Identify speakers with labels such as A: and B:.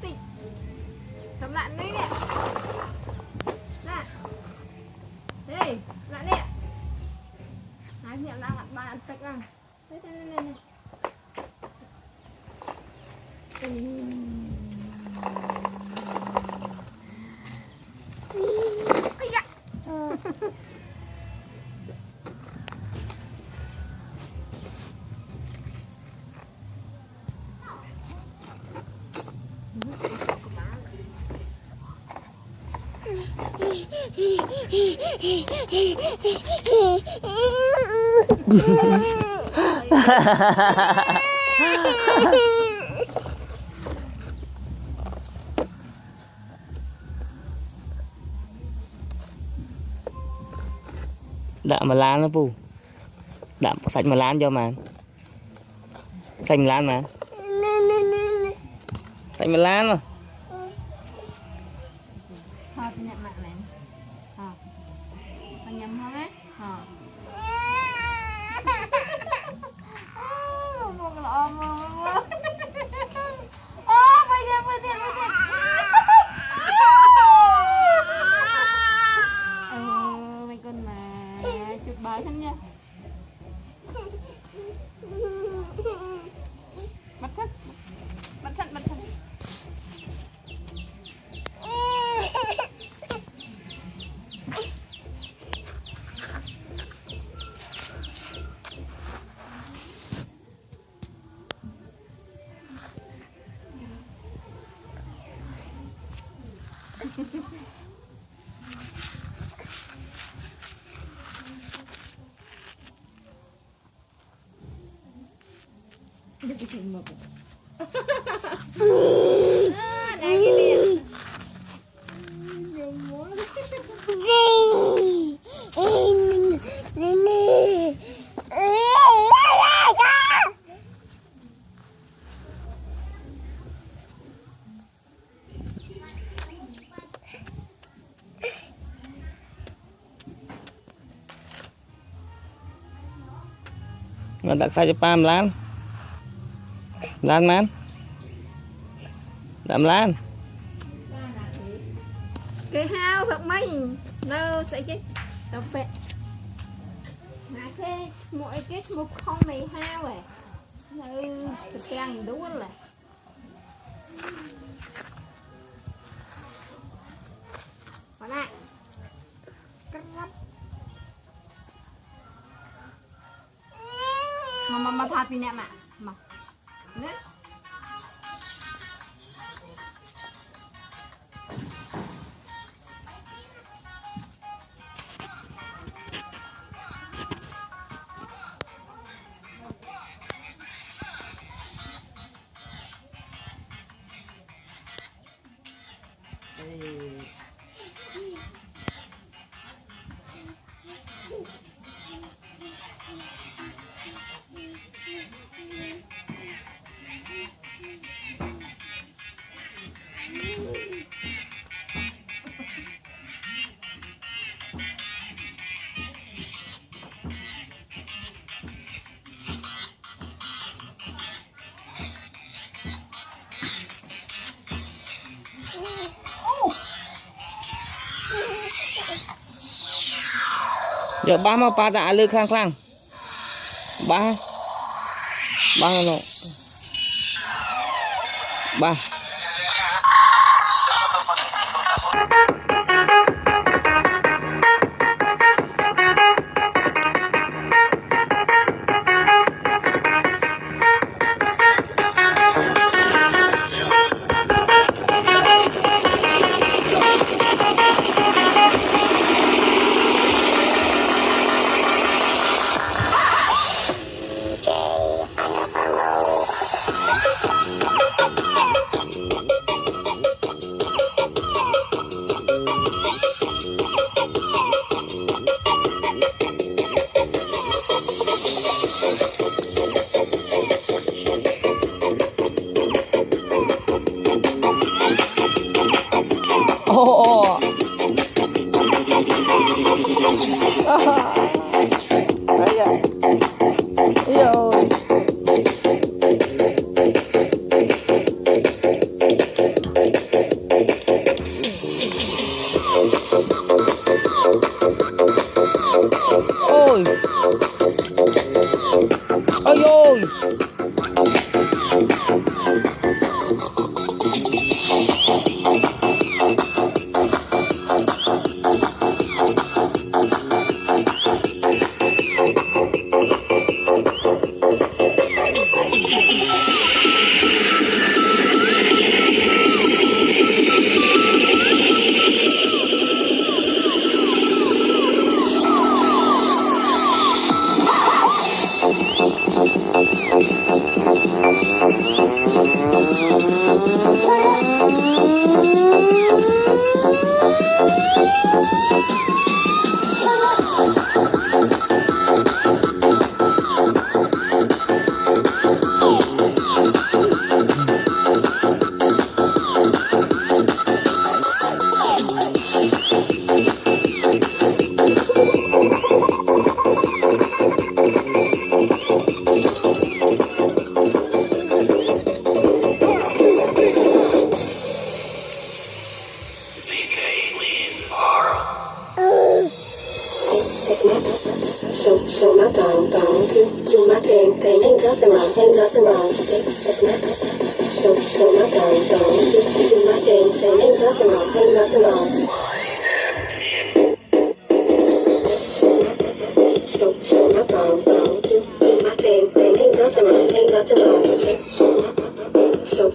A: tị thầm lặn đấy nè nè đây lặn nè hai miệng đang lặn ba ăn tịch à đây đây đây này
B: đạm mà lan nó pu đạm sạch mà lan cho mà xanh lan mà xanh mà lan mà
A: thôi thì nhận mạng này nhầm không ấy một lọ bây giờ mấy con mà chụp bài thân nha bắt thân Dia bikin mau. Nah, gini.
B: Mà đặt sai cho Pam lan man đạm lan
A: Cái hao thật mình đâu sẽ cái tập vẹn mà cái mỗi cái một con này hao rồi thịt càng đúng là còn lại cắt lắm mà phạt vì nè mà đấy
B: giờ ba mà ba đã lư khang khang ba nó ba Đấy à. Ôi
C: thing, ain't nothing wrong, ain't nothing wrong. So my thing, do my thing, ain't nothing wrong, ain't nothing wrong. So my thing, do my thing, ain't nothing wrong, ain't nothing wrong. So